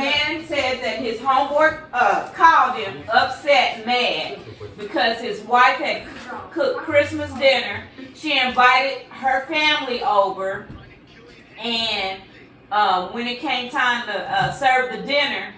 man said that his homeboy called him upset, mad, because his wife had cooked Christmas dinner. She invited her family over, and when it came time to serve the dinner,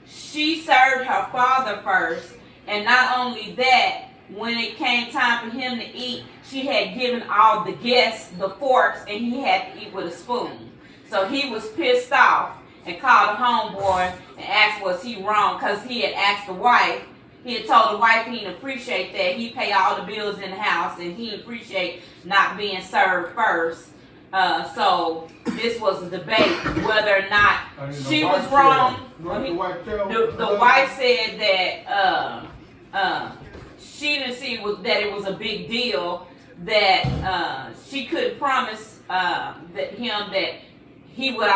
she served her father first. And not only that, when it came time for him to eat, she had given all the guests the forks, and he had to eat with a spoon. So he was pissed off and called the homeboy and asked, was he wrong? Because he had asked the wife. He had told the wife he didn't appreciate that. He paid all the bills in the house, and he appreciate not being served first. So this was a debate whether or not she was wrong. The wife said that she didn't see that it was a big deal, that she could promise that she would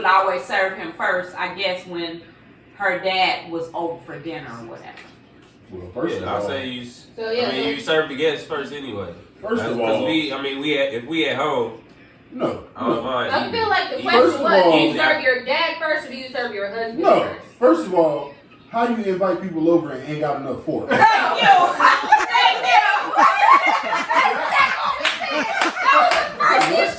always serve him first, I guess, when her dad was over for dinner or whatever. Well, first of all, I say you serve the guests first anyway. First of all, if we at home. No. I feel like the question was, do you serve your dad first or do you serve your husband first? No. First of all, how do you invite people over and ain't got enough forks? Thank you. Thank you. That was the first issue.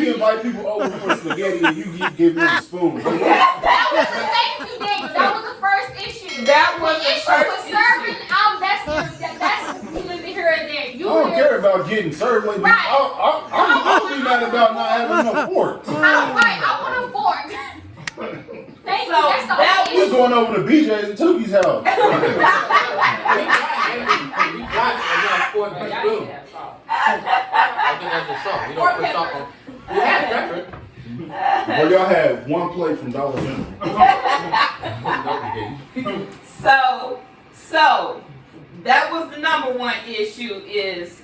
You invite people over for spaghetti and you give them a spoon. Thank you, Daniel. That was the first issue. That was the issue first with serving. That's neither here and there. I don't care about getting served. Like, right. I'm only mad about not having enough forks. I want a fork. Thank you. That's the that only We're going over to BJ's and Tookie's house. I think that's the salt. We don't put salt on. We had pepper. Well, y'all had one plate from Dollar General. So that was the number one issue, is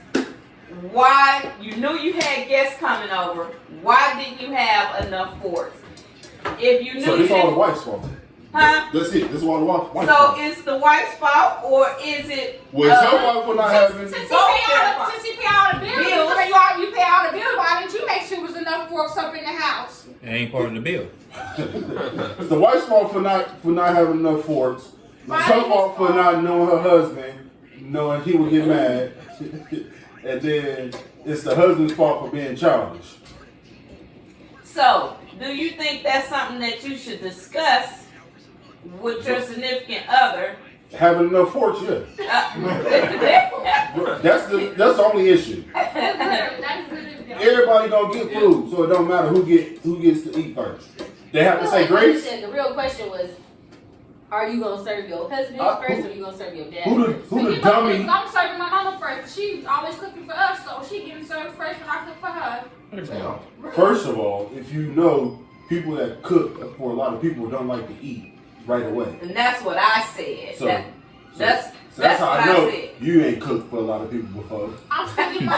why you knew you had guests coming over. Why didn't you have enough forks? If you knew, So this all the wife's fault. huh? That's it. This is all the wife's fault. So it's the wife's fault, or is it? Well, it's her fault for not having. Since he pay all the bills, you pay all the bills, why didn't you make sure there was enough forks up in the house? It ain't part of the bill. It's the wife's fault for not having enough forks. It's her fault for not knowing her husband, knowing he would get mad, and then it's the husband's fault for being childish. So, do you think that's something that you should discuss with your significant other? Having enough forks, yeah. That's the only issue. Everybody gonna get food, so it don't matter who gets to eat first. They have to say grace. The real question was, are you gonna serve your husband first, or are you gonna serve your dad Who the dummy? I'm serving my mama first. She's always cooking for us, so she getting served first when I cook for her. First of all, if you know, people that cook for a lot of people don't like to eat right away. And that's what I said. So That's how what I know I said. you ain't cooked for a lot of people before. I'm still giving my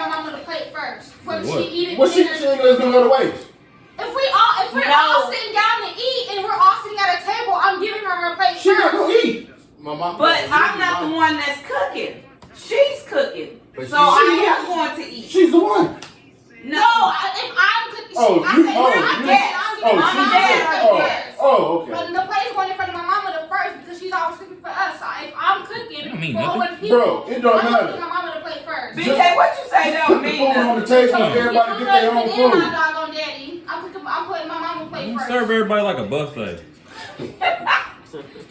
mama the plate first. When she eating Well, she dinner. ain't gonna go to waste. If we're all sitting down to eat and we're all sitting at a table, I'm giving her plate She first. not gonna eat. But I'm not the one that's cooking. She's cooking. But So I am going to eat. She's the one. No, if I'm cooking, Oh, I you- say, oh, I'm you- getting I'm oh, giving my she's- mama the first. Oh, okay. But the plate's going in front of my mama the first because she's always cooking for us. So if I'm cooking That don't mean for nothing. other people, Bro, it don't I'm matter. giving my mama the plate first. BJ, what you say Put don't the mean food on the nothing. table and everybody get their own And my food. doggone daddy. I'm putting my mama plate You first. serve everybody like a buffet.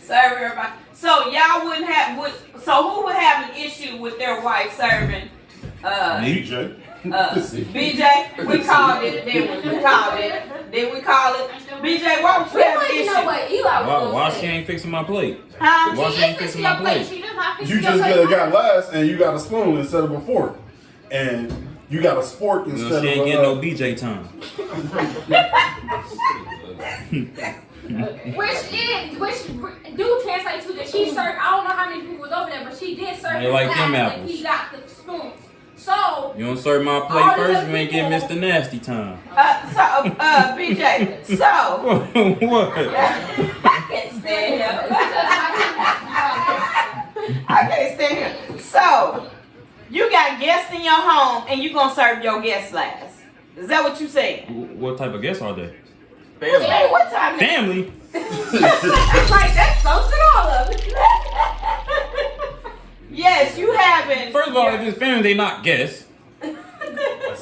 Serve everybody. So y'all wouldn't have. So who would have an issue with their wife serving? DJ. BJ, we called it. Then we called it. Then we call it. BJ, why would you We have want an to know issue? what Eli was Why going she ain't fixing my plate? Huh? Why she ain't fixing my plate? She does not fix You your just plate. got last and you got a spoon instead of a fork. And you got a spork You instead know, of she ain't a... getting no BJ time. Which do translate to that she served. I don't know how many people was over there, but she did serve. They like them last, apples. He got the spoons. So You don't serve my plate All first, these you ain't people- getting Mr. Nasty time. BJ. So What? I can't stand him. I can't stand him. So you got guests in your home, and you gonna serve your guests last. Is that what you saying? What type of guests are they? Family. Hey, what time? Family. Like that sums it all up. Yes, you haven't. First of all, if it's family, they not guests. That's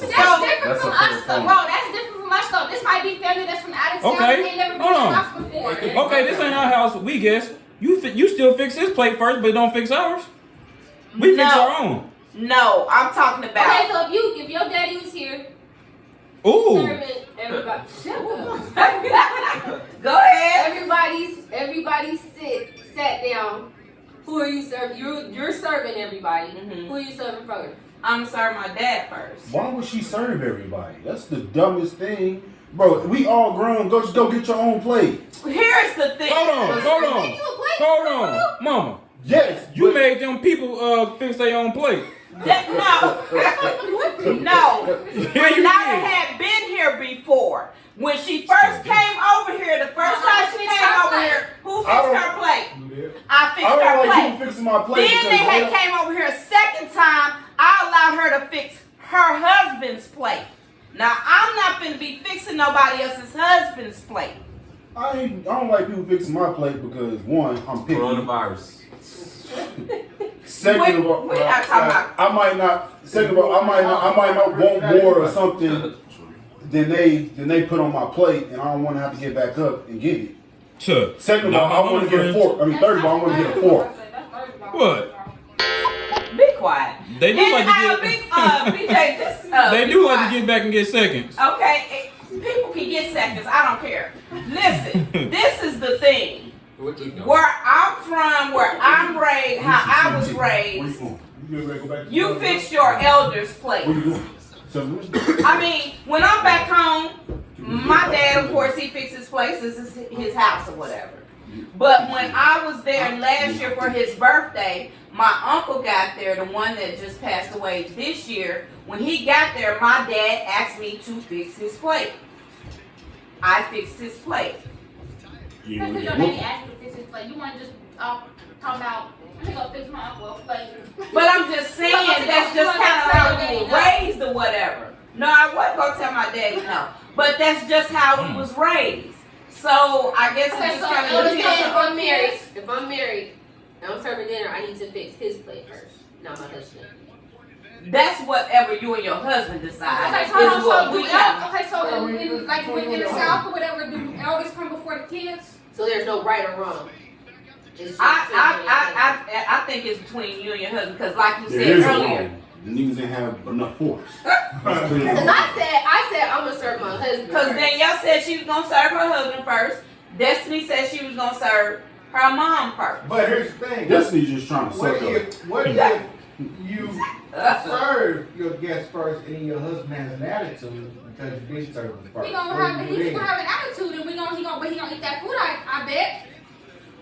That's different a from fair us though, point. bro. That's different from us though. This might be family that's from out of town. Okay, They never been hold to the on. house before. Okay, this ain't our house. We guess. You still fix his plate first, but don't fix ours. We fix No. our own. No, I'm talking Okay, about. so if your daddy was here Ooh. serving everybody, shut up. Go ahead. Everybody sat down. Who are you serving? You're serving everybody. Mhm. Who are you serving first? I'm serving my dad first. Why would she serve everybody? That's the dumbest thing. Bro, we all grown. Just go get your own plate. Here's the thing. Hold on, Mama. Yes, You but- made them people fix their own plate. No. Yeah, you Renata did. had been here before. When she first came over here, the first time she came over here, who fixed her plate? I fixed I her don't like plate. you fixing my plate. Then they had came over here a second time. I allowed her to fix her husband's plate. Now I'm not gonna be fixing nobody else's husband's plate. I don't like people fixing my plate because one, I'm picky. Coronavirus. Second of all, We're not talking about- I might not. Second of all, I might not want more or something than they put on my plate, and I don't want to have to get back up and get it. Sure. Second of all, I want to get a fork. I mean, third of all, I want to get a fork. What? Be quiet. They do like to BJ, just They be do like quiet. to get back and get seconds. Okay, people can get seconds. I don't care. Listen, this is the thing. What you doing? Where I'm from, where I'm raised, how I was Where you raised, going? You ready to go back to you the- fix your elders' Where you plate. going? So, I mean, when I'm back home, my dad, of course, he fixes places, this is his house or whatever. But when I was there last year for his birthday, my uncle got there, the one that just passed away this year. When he got there, my dad asked me to fix his plate. I fixed his plate. you That's know, because your daddy asked you to fix his plate. You want to just talk about, I'm going to fix my uncle's plate. But I'm just saying, that's just kind of how we were raised or whatever. No, I wasn't going to tell my daddy no. But that's just how we was raised. So I guess Okay, it just so kind it of was depends. If I'm married and I'm serving dinner, I need to fix his plate first, not my husband. That's whatever you and your husband decide. Okay, Is so hold what on, we so have. okay, so like in the South or whatever, do elders come before the kids? So there's no right or wrong. It's just simple. I think it's between you and your husband because, like you There said is a earlier, wrong. The niggas didn't have enough force. Because I said I'm gonna serve my husband. because first. Danielle said she was gonna serve her husband first. Destiny said she was gonna serve her mom first. But here's the thing. Destiny's just trying to What suck up. if you serve your guest first and your husband has an attitude because you didn't serve him first? He gonna What have do you do an attitude, and he gonna eat that food. I bet.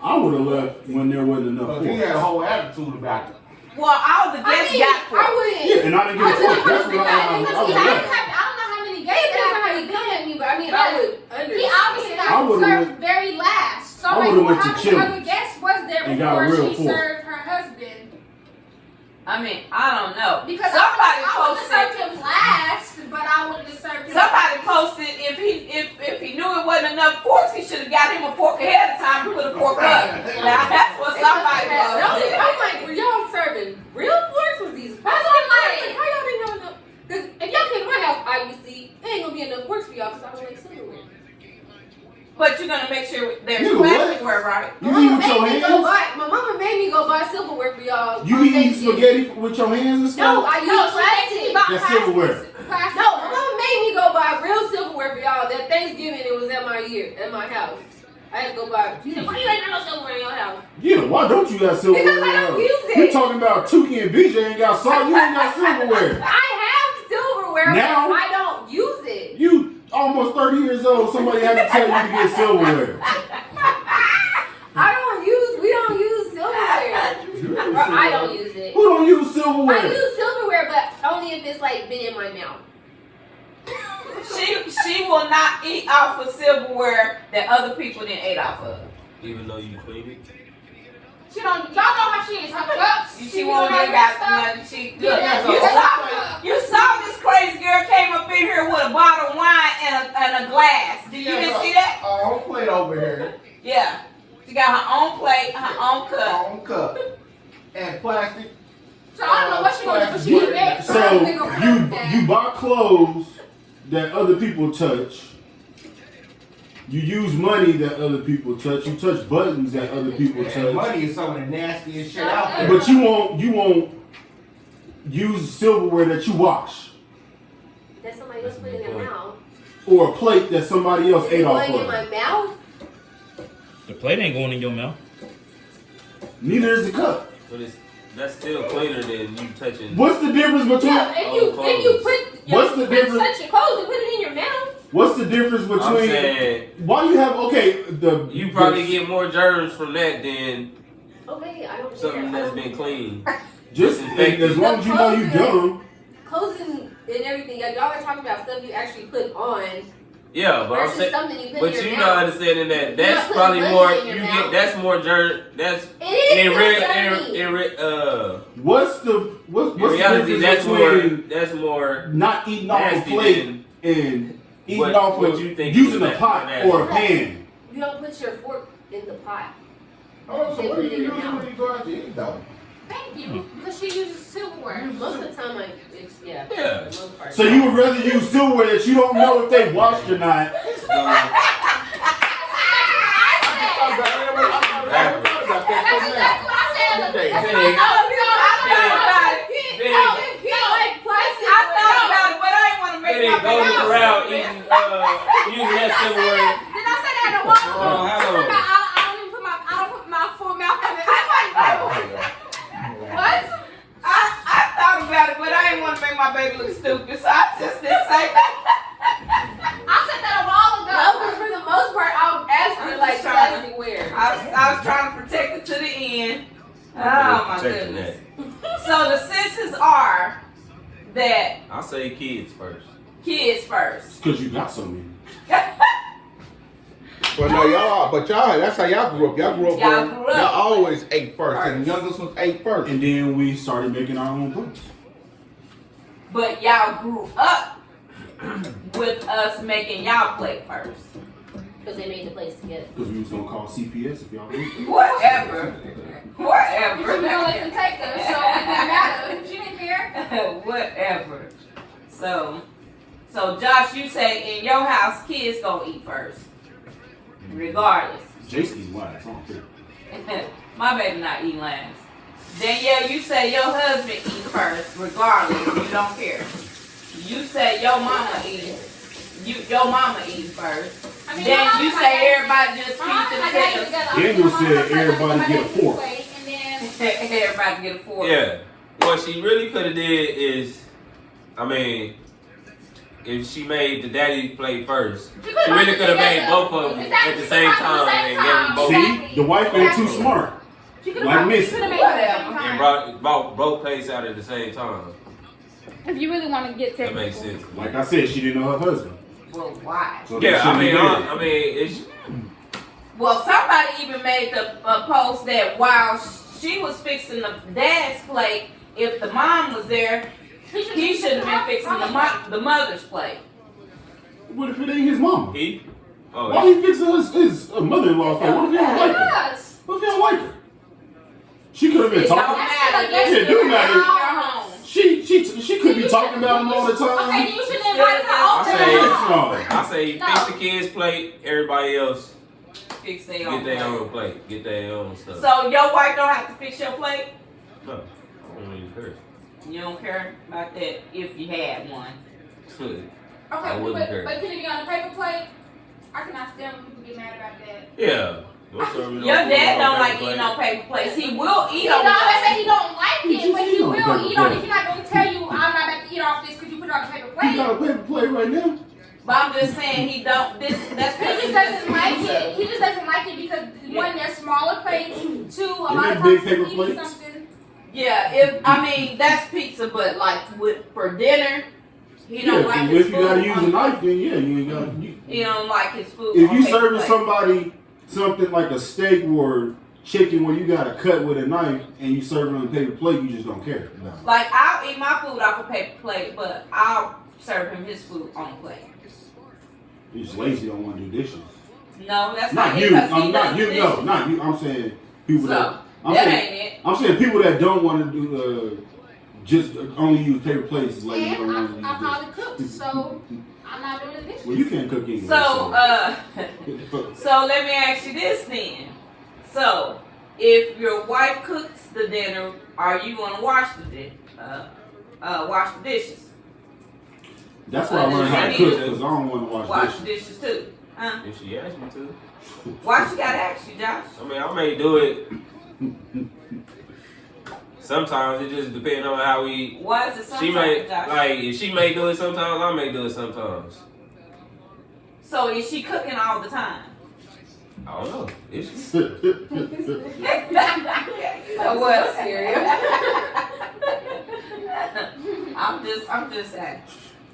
I would have left when there wasn't enough then? force. He had a whole attitude about it. Well, all the guests got I forks. wouldn't. Yeah, and I didn't get a fork. That's what I I would don't have left. know how many It guests depends on how have you come at me, but I mean, But I would understand. He obviously I got would've served went- very last. So I like, would've went to how many Chili's other guests was there and got a before real she fork. served her husband? I mean, I don't know. Because somebody I wouldn't have served posted. him last, but I wouldn't have served him. Somebody posted if he knew it wasn't enough forks, he should have got him a fork ahead of time and put a fork up. Now that's what somebody posted. I'm like, were y'all serving real forks? Was these? That's what I'm like. How y'all didn't have enough? Because if y'all came to my house, obviously, there ain't gonna be enough forks for y'all because I don't like silverware. But you're gonna make sure there's You what? plasticware, right? You eat with your hands? My mama made me go buy silverware for y'all. You on eat Thanksgiving. spaghetti with your hands and No, stuff? I use plastic. That's silverware. No, my mama made me go buy real silverware for y'all. That Thanksgiving, it was at my house. I had to go buy. She said, "Why you ain't got no silverware in your house?" Yeah, why don't you got silverware? Because I don't use it. You're talking about Tukey and BJ ain't got salt, you ain't got silverware. I have silverware, Now? but I don't use it. You almost 30 years old, somebody had to tell you to get silverware. We don't use silverware. Or I don't use it. Who don't use I silverware? use silverware, but only if it's like been in my mouth. She will not eat off of silverware that other people didn't eat off of. Even though you clean it. She don't. Y'all know how she is. Her cups. She won't even got nothing. She look. Yeah, You saw this crazy girl came up in here with a bottle got her own plate, her own cup. On cup. And plastic. So I don't know what she gonna do, but she next. So you buy clothes that other people touch. You use money that other people touch. You touch buttons that other people And touch. money is some of the nastiest shit out there. But you won't use silverware that you wash That somebody else put in their mouth. or a plate that somebody else Is ate it off going in my of. mouth? The plate ain't going in your mouth. Neither is the cup. But that's still cleaner than you touching. What's the difference between? Yeah, if you put What's the difference? touch your clothes and put it in your mouth. What's the difference I'm between? saying Why you have you probably get more germs from that than Okay, I don't something care. that's been clean. just as long as you know you dumb. Clothes and everything. Y'all are talking about stuff you actually put on Yeah, but I'm versus saying. something you put But in you your not mouth. understanding that You're that's not putting probably money more. in your You mouth. get that's more germ. That's It is in more real. dirty. What's the In the reality, difference that's more. between That's more. not eating off a nasty plate than and eating what- off what of you think using is a pot nasty. or a pan? You don't put your fork in the pot. Oh, so what do you use when you go out to eat though? Thank you, because she uses silverware. Most of the time, yeah. Yeah. for the most part. So you would rather use silverware that you don't know if they washed or not. Using that silverware. Did I say that in the water? Oh, hello. I don't even put my full mouth in it. What? I thought about it, but I didn't want to make my baby look stupid, so I just didn't say that. I said that a while ago. No, but for the most part, I'll ask for like plasticware. I was trying to protect it to the end. Oh my Protecting goodness. So the senses are that I say kids first. kids first. Because you got so many. Well, no, y'all, that's how y'all grew up. Y'all grew up Y'all where grew up. y'all always ate first, and the youngest ones ate first. And then we started making our own plates. But y'all grew up with us making y'all plate first. Because they made the place together. Because we was going to call CPS if y'all did. Whatever. You Whatever. should know let them take her, so it didn't matter. She didn't care. Whatever. So Josh, you say in your house, kids gonna eat first, regardless. Jason last. I don't care. My baby not eating last. Danielle, you say your husband eat first, regardless. You don't care. You say your mama eats first. I mean, Then my you mom say and my everybody just My mom feed and my daddy themselves. together. Daniel My mom said and my everybody daddy get a fork. plate, and then Everybody get a fork. Yeah. What she really could have did is, I mean, if she made the daddy play first, she really could have made both of them at the same time and gave them both See, the wife ain't too smart. Like Missy. and brought both plates out at the same time. If you really want to get That technical. makes sense. Like I said, she didn't know her husband. Well, why? So they Yeah, shouldn't I have did it. mean, it's Well, somebody even made the post that while she was fixing the dad's plate, if the mom was there, he should have been fixing the mother's plate. What if it ain't his mama? he. Oh, Why he fixing his mother-in-law's plate? What if he don't like her? Yes. What if he don't like her? She could have been It don't talking. matter. It do matter. You're home. She could be talking about him all the Okay, time. then you should invite her I over. say- No. I say fix the kids' plate. Everybody else Fix their get own their plate. own plate. Get their own stuff. So your wife don't have to fix your plate? No, I don't even care. You don't care about that if you had one. I Okay, wouldn't care. but can it be on a paper plate? I cannot stand when people get mad about that. Yeah. Don't serve me no Your food dad on don't paper like plate. eating on paper plates. He will eat He on don't say it. he don't like He it, just but eat he on will paper eat on it. plate. He's not going to tell you, I'm not about to eat off this because you put it on a paper He plate. got a paper plate right now. But I'm just saying he don't. That's He just doesn't like it. He just doesn't like it because one, they're smaller plates. Two, a lot Isn't of it big times paper he's eating plates? something. Yeah, that's pizza, but like for dinner, he don't like Yeah, his if food. you gotta use a on- knife, then yeah, you ain't got. He don't like his food. If on you paper serving plate. somebody something like a steak or chicken where you gotta cut with a knife and you serve it on a paper plate, you just don't care. No. Like I'll eat my food off a paper plate, but I'll serve him his food on a plate. You're just lazy, don't want to do dishes. No, that's Not not you. it. 'Cause he I'm not does you. dishes. No, not you. I'm saying people So, that. that ain't it. I'm saying people that don't want to do just only use paper plates. Like you And don't want to I'm use how to dishes. cook, so I'm not doing the dishes. Well, you can't cook anyway. So let me ask you this then. So, if your wife cooks the dinner, are you gonna wash the dishes? That's why I learned how to cook because I don't want to wash Wash the dishes. dishes too. Huh? If she asked me to. Why she gotta ask you, Josh? I mean, I may do it. Sometimes it just depends on how we. Why is it She sometimes, may Josh? like if she may do it sometimes, I may do it sometimes. So is she cooking all the time? I don't know. It's What? Serious? I'm just saying.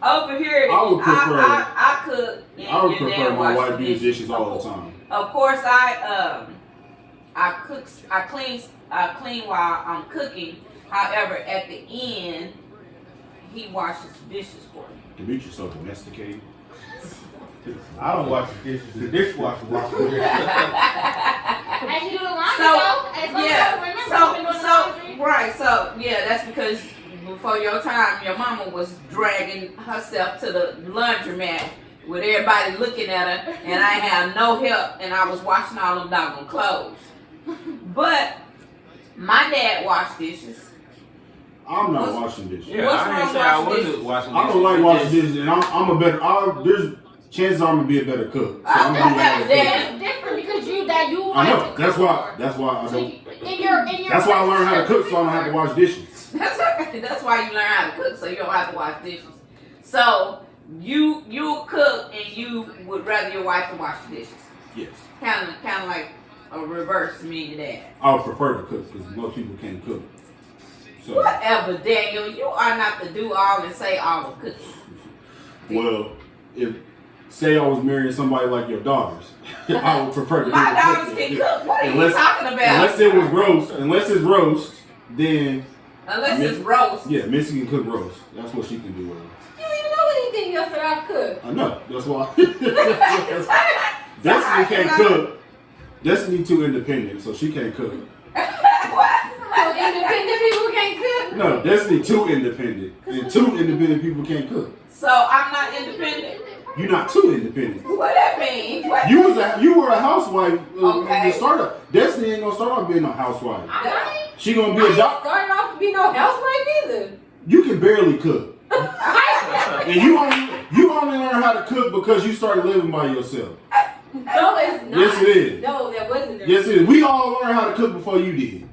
Over here, I would prefer- I cook. And I would your prefer dad my wash wife the do the dishes all the time. Of course, I cook, I clean while I'm cooking. However, at the end, he washes the dishes for me. Demetrius so domesticated. I don't wash the dishes. The dishwasher washes the dishes. As you do the laundry, So, though, as long as yeah, you remember, you've been doing the laundry. right, so yeah, that's because before your time, your mama was dragging herself to the laundromat with everybody looking at her, and I had no help, and I was washing all them doggone clothes. But my dad washed dishes. I'm not What's- washing dishes. yeah. What's I wrong didn't say I washing wasn't dishes? washing I dishes. don't like It's washing just- dishes, and I'm a better. There's chances I'm gonna be a better cook. So I'm gonna be a better cook. It's different because you I like know. to That's cook why. more. That's why I So don't. in your That's why I learned how to cook, so I don't have to wash dishes. That's okay. That's why you learn how to cook, so you don't have to wash dishes. So you cook, and you would rather your wife to wash the dishes. Yes. Kind of like a reverse me and dad. I would prefer to cook because most people can't cook. So, Whatever, Daniel. You are not the do all and say all of cooking. well, if say I was marrying somebody like your daughters, I would prefer to. My do the daughters cooking. can cook. What are you Unless- talking about? Unless it was roast, then Unless it's roast. yeah, Missy can cook roast. That's what she can do. You don't even know anything else that I cook. I know. That's why. Destiny can't cook. Destiny too independent, so she can't cook. What? So independent people can't cook. No, Destiny too independent, and two independent people can't cook. So I'm not independent. You're not too independent. What that mean? What? You were a housewife Okay. to start up. Destiny ain't gonna start off being a housewife. I She gonna be ain't a doc. starting off to be no housewife either. You can barely cook, and you only learn how to cook because you started living by yourself. No, it's not. Yes, it is. No, that wasn't there. Yes, it is. We all learned how to cook before you did.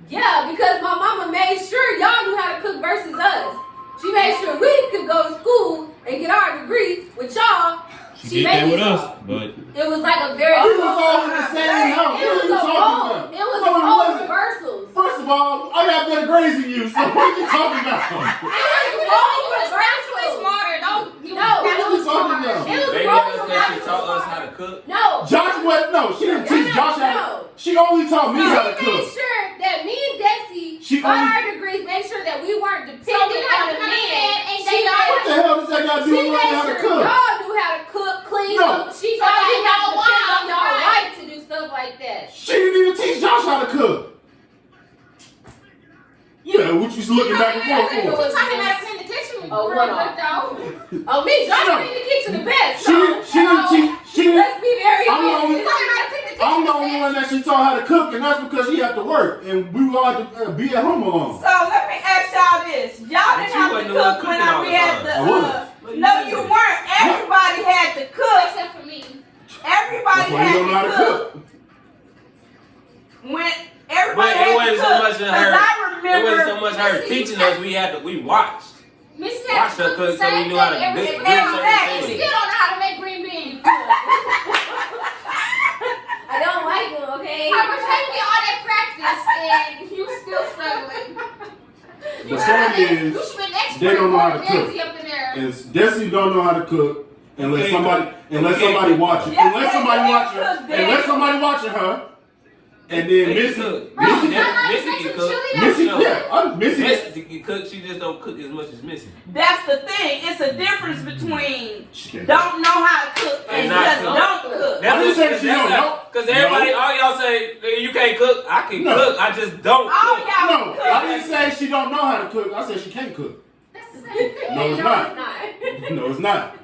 Yeah, because my mama made sure y'all knew how to cook versus us. She made sure we could go to school and get our degree with y'all. She did that made with it us, so. but It was like a very. We was all in the same house. It was What are you a talking role. about? It was No, a it role wasn't. reversals. First of all, I got better grades than you, so what are you talking about? It was role Actually reversals. smarter. Don't you No, What are you talking about? It was Maybe role that's because she taught us reversals. how to cook. No. Josh, what? No, she didn't teach Josh how to. She only taught me how to She made cook. sure that me and Desi She got only- our degrees, made sure that we weren't So we dependent had on to a come man. in and She they made What the hell does that got to do She with made learning how to sure cook? y'all knew how to cook, clean, No. so she y'all didn't have to y'all depend on wild, y'all right. wife to do stuff like that. She didn't even teach Josh how to cook. Yeah, what you looking back and forth It for? was talking about in the kitchen. Oh, real one good, off. though. Oh, me, Josh No. in the kitchen the best. She didn't teach. She didn't. Let's be very I'm the only- honest. Talking about in the kitchen. I'm the only one that she taught how to cook, and that's because she had to work, and we all had to be at home alone. So let me ask y'all this. Y'all But didn't you have wasn't to the one cook when cooking all we the had time. the. I was. No, you weren't. Everybody had to cook. Except for me. Everybody That's why you had don't know how to cook. When everybody But had it wasn't to so cook. much in 'Cause her. I It remember. wasn't so much her teaching us. We watched. Miss Watch her cook so we knew how to do every certain Exactly. Still things. don't know how to make green beans. I don't like them, okay? I was taking me all that practice and you still struggling. The point is, You should be an expert. they don't know how to more cook. Nancy up in there. is Destiny don't know how to cook unless Okay, somebody okay. watching. Yes, Unless somebody they watching. cook, Daddy. Unless somebody watching her. and then They Missy, can cook. Bro, Missy, y'all not Missy making can cook. chili that Missy, No. yeah, Missy. Missy can cook. She just don't cook as much as Missy. That's the thing. It's a difference between She can't don't know how to cook and And not just cook. don't cook. I didn't say she don't know. Because everybody, all y'all say you can't cook. I can No. cook. I just don't All cook. y'all No, cook. I didn't say she don't know how to cook. I said she can't cook. That's the same thing. No, it's not. not. No, it's not.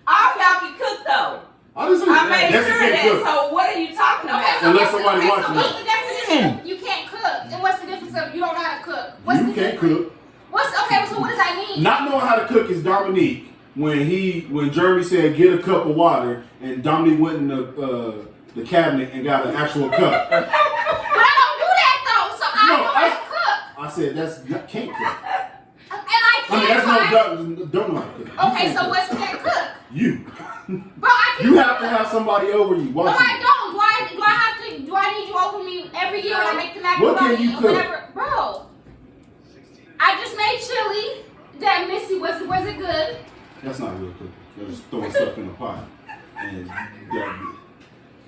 All y'all can cook though. I didn't say I made yes, sure she that. can't cook. So what are you talking Okay, about? so Unless what's the- somebody okay, so watching what's it. the definition? You can't cook. And what's the difference of you don't know how to cook? What's You the can't difference? cook. Okay, so what does that mean? Not knowing how to cook is Dominique. When Jeremy said get a cup of water, and Dominique went in the cabinet and got an actual cup. But I don't do that though, so I No, know how to cook. I said that can't cook. And I I mean, can't that's cook. don't know how to cook. You Okay, can't so cook. what's can't cook? You? Bro, I can You have to have somebody over you No, watching. I don't. Do I need you over me every year when I make the What macaroni can you or cook? whatever? Bro, I just made chili. That Missy was it good? That's not real cooking. They're just throwing stuff in a pot. And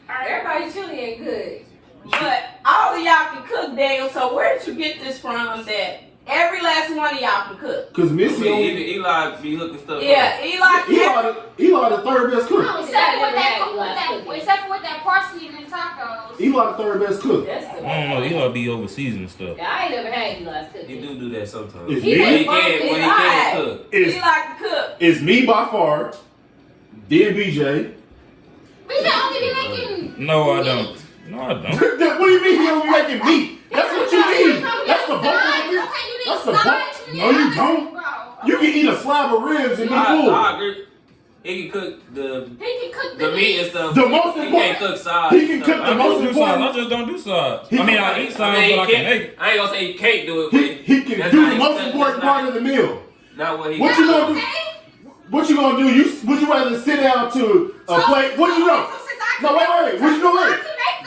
Everybody's chili ain't good. But all of y'all can cook, Daniel. So where did you get this from? That every last one of y'all can cook. because Missy only Even Eli be hooking stuff up. Yeah, Eli the third best cook. No, I except never for that, had Eli's cooking. except for with that parsley and them tacos. Eli the third best cook. That's the I don't know. Eli be overseas and stuff. Yeah, I ain't never had Eli's cooking. He do that sometimes. It's He me. When he make can, when he can cook. He It's, like to cook. it's me by far. Then BJ. We should only be making. No, I don't. No, I don't. What do you mean he don't be making meat? That's what you need. That's the bulk of Okay, it. you That's need the bulk. sides. No, you don't. Bro. You can eat a slab of ribs and be full. I agree. He can cook the He can cook meat and stuff. The most he important- can't cook sides. he can and stuff. cook I the don't most do sides. important. I just don't do sides. He- I mean, I eat sides, I mean, but I can make it. I ain't gonna say he can't do it. He can That's do not the his- most that's important not- part of the meal. Not what he. What you gonna do? Okay. What you gonna do? Would you rather sit down to a plate? What you know? No, wait. Would you know wait?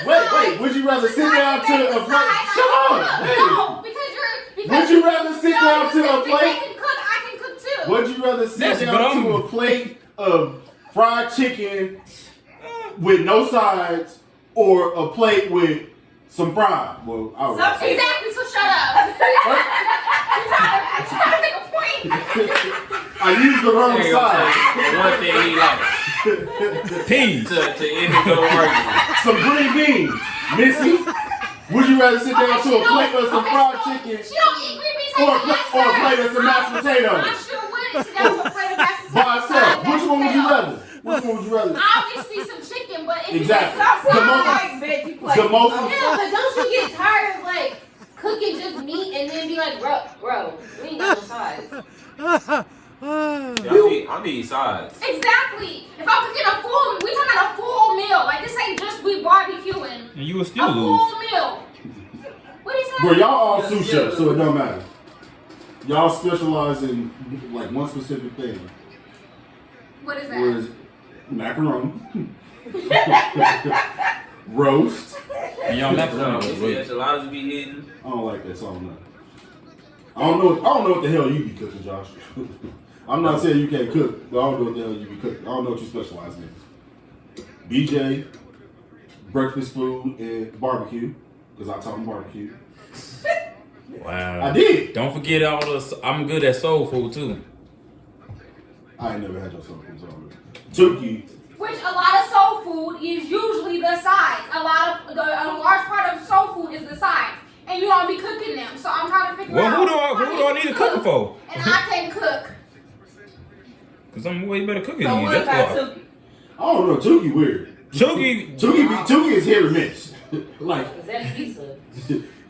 Wait. Would you rather sit down to a plate? Shut up. Hey. No, because Would you rather sit down to a If plate? they can cook, I can cook too. Would you rather sit Yes, but down I'm- to a plate of fried chicken with no sides, or a plate with some fries? Well, I would. Some people- Exactly, so shut up. I'm trying to make a point. I used the wrong I ain't gonna side. say one thing he like Peas. to end the argument. Some green beans, Missy. Would you rather sit down to a plate of some fried chicken, She don't eat green beans or like a plate of some mashed I potatoes sure would sit down to a plate of mashed potatoes. by itself? Which one would you rather? Which one would you rather? Obviously some chicken, but if Exactly. you get The most- like veggie plates. the most- Yeah, but don't you get tired of like cooking just meat and then be like, bro, we ain't got no sides. Yeah, I need sides. Exactly. If I'm cooking a full, we talking about a full meal. Like this ain't just we barbecuing. And you will A still lose. full meal. What is Bro, that? y'all all sous chefs, so it don't matter. Y'all specialize in like one specific thing. What is that? Whereas macaroni, roast. And y'all never know. There's a lot to be hidden. I don't like that song. I don't know what the hell you be cooking, Josh. I'm not saying you can't cook, but I don't know what the hell you be cooking. I don't know what you specialize in. BJ, breakfast food, and barbecue. Because I taught him barbecue. Wow. I did. Don't forget all the. I'm good at soul food too. I ain't never had your soul food already. Turkey. Which a lot of soul food is usually the sides. A large part of soul food is the sides, and you don't be cooking them. So I'm trying to figure Well, out. who do I need to cook for? And I can cook. Cause I'm way better cooking So than you. what That's about why. Tuki? I don't know. Turkey weird. Chucky. Turkey is hit or miss. Like, Is that pizza?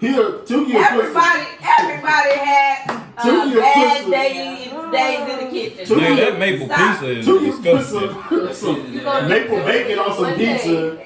Turkey Everybody had Turkey or bad pussy. days in the kitchen. Turkey- Man, that maple Stop. pizza is Turkey put disgusting. some maple bacon on some One day. pizza,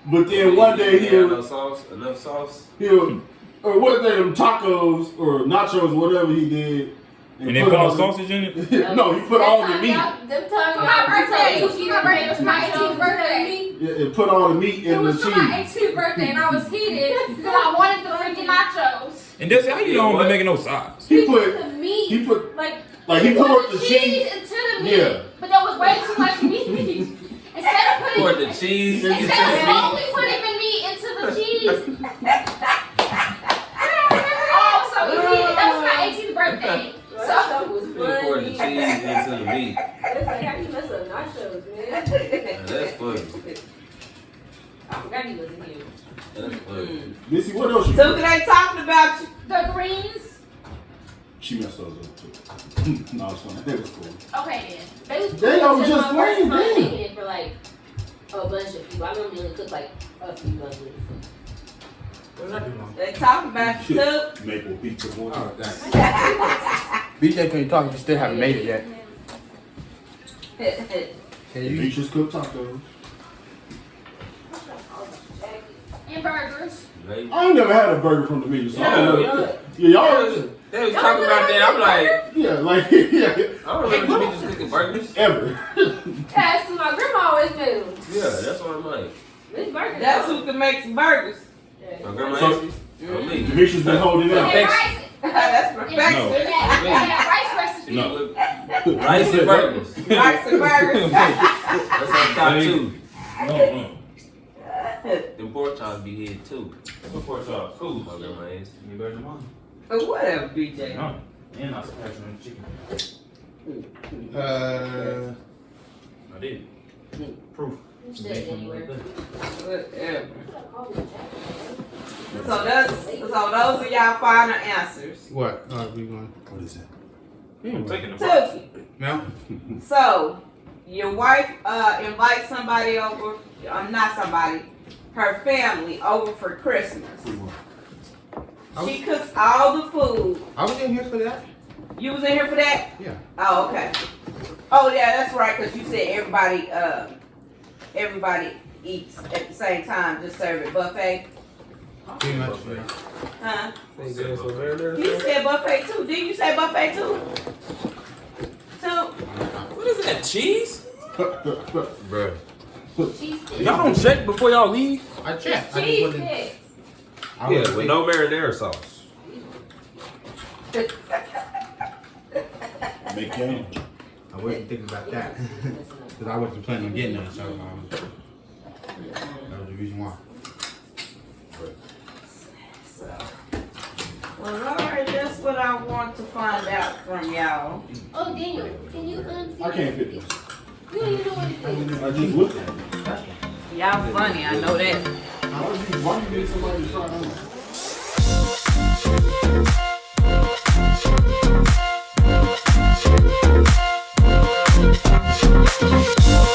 but then one day no sauce, enough sauce. he'll or what they them tacos or nachos, whatever he did, And they put all all sausage in it. No, he put all the meat. Them times For my birthday, y'all- my birthday was my 18th birthday. Yeah, and put all the meat It in the was for my cheese. 18th birthday, and I was heated because I wanted the freaking nachos. And that's how you don't be making no sides. He put The meat, he put like he put poured the the cheese cheese. into the meat, Yeah. but there was way too much meat. Instead of Pour putting, the cheese. instead of slowly putting the meat into the cheese, cheese. Oh, so you did. That was my 18th birthday. That stuff was You poured the funny. cheese into the meat. It's like, how you mess up nachos, man? Now, that's funny. I forgot he wasn't here. That's funny. Missy, what else you? So they talking about you. The greens. She messed those up too. No, it's fine. That was cool. Okay They was They was just my first playing, time damn. making it for like a bunch of people. I normally only cook like a few of them. What did I do wrong? They talking about you too. Maple pizza boy. Oh, dang. BJ, can you talk? You still haven't made it yet. Can you? Beaches cook tacos. And burgers. Right? I ain't never had a burger from the meat, so I don't know. Yeah, Yeah, y'all. They was talking about that. I'm like, Yeah, like yeah, I don't remember you just cooking burgers. ever. Yeah, so my grandma always made them. Yeah, that's what I'm like. This burger. That's who can make some burgers. My grandma So- asked me. On me. Demetrius been holding And out. rice. That's And perfection. that rice recipe. No. Rice and burgers. Rice and burgers. That's our top two. No, Them pork chops be here too. no pork chops. Cool. My grandma asked. You better than mine. Whatever, BJ. No. And I scratched on the chicken. I did. Proof. Said anywhere. Whatever. So those are y'all final answers. What? We going? What is that? I'm taking the box. Tookie. No? So your wife invites somebody over. Not somebody. Her family over for Christmas. She cooks all the food. I was in here for that. You was in here for that? Yeah. Oh, okay. Oh, yeah, that's right. Cause you said everybody eats at the same time. Just serve it buffet. Pretty much. Yeah. Huh? He said buffet. You said buffet too. Didn't you say buffet too? Too. What is that? Cheese? Bruh. Cheese sticks. Y'all don't check before y'all leave? I checked. I just Cheese wasn't. sticks. I Yeah, was with waiting. no marinara sauce. Make game. I wasn't thinking about that. Because I wasn't planning on getting none, so that was the reason why. Well, all right. That's what I want to find out from y'all. Oh, Daniel, can you I can't fit this. You don't even know what it is. I just looked at it. Y'all funny. I know that. Why you get somebody to try it on? We'll be right back.